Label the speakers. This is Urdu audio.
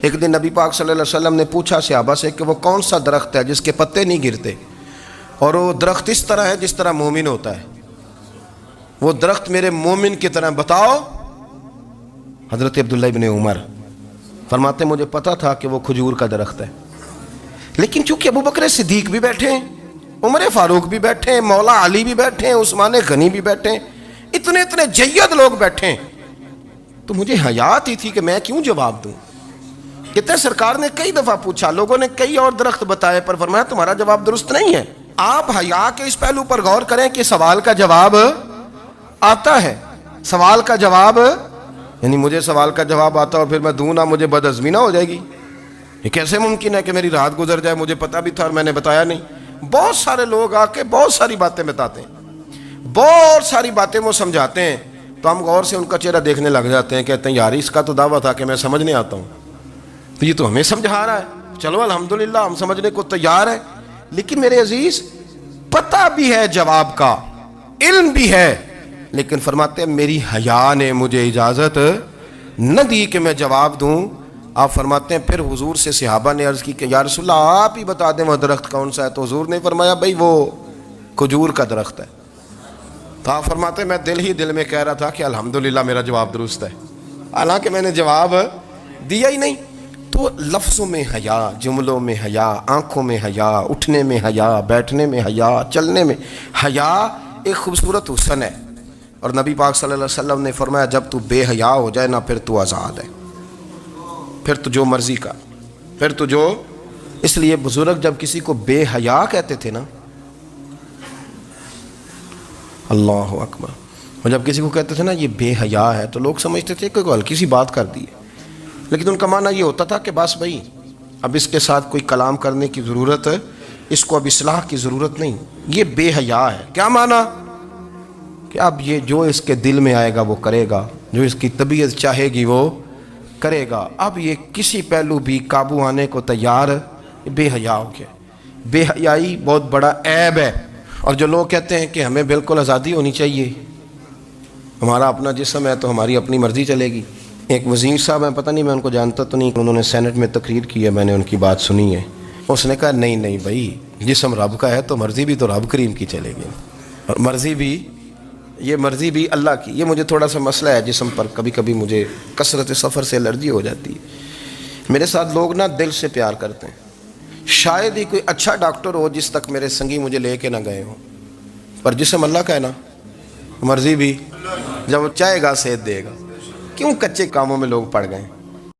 Speaker 1: ایک دن نبی پاک صلی اللہ علیہ وسلم نے پوچھا صحابہ سے کہ وہ کون سا درخت ہے جس کے پتے نہیں گرتے، اور وہ درخت اس طرح ہے جس طرح مومن ہوتا ہے، وہ درخت میرے مومن کی طرح بتاؤ۔ حضرت عبداللہ ابن عمر فرماتے مجھے پتا تھا کہ وہ کھجور کا درخت ہے، لیکن چونکہ ابو بکر صدیق بھی بیٹھے ہیں، عمر فاروق بھی بیٹھے ہیں، مولا علی بھی بیٹھے ہیں، عثمان غنی بھی بیٹھے ہیں، اتنے جید لوگ بیٹھے ہیں، تو مجھے حیا آتی تھی کہ میں کیوں جواب دوں۔ کہتے ہیں سرکار نے کئی دفعہ پوچھا، لوگوں نے کئی اور درخت بتائے، پر فرمایا تمہارا جواب درست نہیں ہے۔ آپ حیا کے اس پہلو پر غور کریں کہ سوال کا جواب آتا ہے، سوال کا جواب، یعنی مجھے سوال کا جواب آتا اور پھر میں دوں نہ، مجھے بدعزمی نہ ہو جائے گی؟ یہ کیسے ممکن ہے کہ میری رات گزر جائے، مجھے پتا بھی تھا اور میں نے بتایا نہیں؟ بہت سارے لوگ آ کے بہت ساری باتیں بتاتے ہیں، بہت ساری باتیں وہ سمجھاتے ہیں، تو ہم غور سے ان کا چہرہ دیکھنے لگ جاتے ہیں، کہتے ہیں یار اس کا تو دعویٰ تھا کہ میں سمجھنے آتا ہوں، تو یہ تو ہمیں سمجھا رہا ہے، چلو الحمدللہ ہم سمجھنے کو تیار ہیں، لیکن میرے عزیز پتہ بھی ہے جواب کا، علم بھی ہے، لیکن فرماتے ہیں میری حیا نے مجھے اجازت نہ دی کہ میں جواب دوں۔ آپ فرماتے ہیں پھر حضور سے صحابہ نے عرض کی کہ یا رسول اللہ آپ ہی بتا دیں وہ درخت کون سا ہے، تو حضور نے فرمایا بھئی وہ کھجور کا درخت ہے۔ تو آپ فرماتے ہیں میں دل میں کہہ رہا تھا کہ الحمدللہ میرا جواب درست ہے، حالانکہ میں نے جواب دیا ہی نہیں۔ تو لفظوں میں حیا، جملوں میں حیا، آنکھوں میں حیا، اٹھنے میں حیا، بیٹھنے میں حیا، چلنے میں حیا ایک خوبصورت حسن ہے، اور نبی پاک صلی اللہ علیہ وسلم نے فرمایا جب تو بے حیا ہو جائے نا پھر تو آزاد ہے، پھر تو جو مرضی کا، پھر تو جو، اس لیے بزرگ جب کسی کو بے حیا کہتے تھے نا، اللہ اکبر، اور جب کسی کو کہتے تھے نا یہ بے حیا ہے تو لوگ سمجھتے تھے کہ کوئی ہلکی سی بات کر دی ہے، لیکن ان کا معنی یہ ہوتا تھا کہ بس بھائی اب اس کے ساتھ کوئی کلام کرنے کی ضرورت ہے، اس کو اب اصلاح کی ضرورت نہیں، یہ بے حیا ہے۔ کیا معنی؟ کہ اب یہ جو اس کے دل میں آئے گا وہ کرے گا، جو اس کی طبیعت چاہے گی وہ کرے گا، اب یہ کسی پہلو بھی قابو آنے کو تیار، بے حیا ہو گیا۔ بے حیائی بہت بڑا عیب ہے، اور جو لوگ کہتے ہیں کہ ہمیں بالکل آزادی ہونی چاہیے، ہمارا اپنا جسم ہے تو ہماری اپنی مرضی چلے گی۔ ایک وزیر صاحب ہیں، پتہ نہیں میں ان کو جانتا تو نہیں، انہوں نے سینٹ میں تقریر کی ہے، میں نے ان کی بات سنی ہے، اس نے کہا نہیں بھائی جسم رب کا ہے تو مرضی بھی تو رب کریم کی چلے گی، اور مرضی بھی اللہ کی۔ یہ مجھے تھوڑا سا مسئلہ ہے جسم پر، کبھی کبھی مجھے کثرت سفر سے الرجی ہو جاتی ہے۔ میرے ساتھ لوگ نا دل سے پیار کرتے ہیں، شاید ہی کوئی اچھا ڈاکٹر ہو جس تک میرے سنگی مجھے لے کے نہ گئے ہوں، پر جسم اللہ کا ہے نا، مرضی بھی جب وہ چاہے گا صحت دے گا۔ کیوں کچے کاموں میں لوگ پڑ گئے؟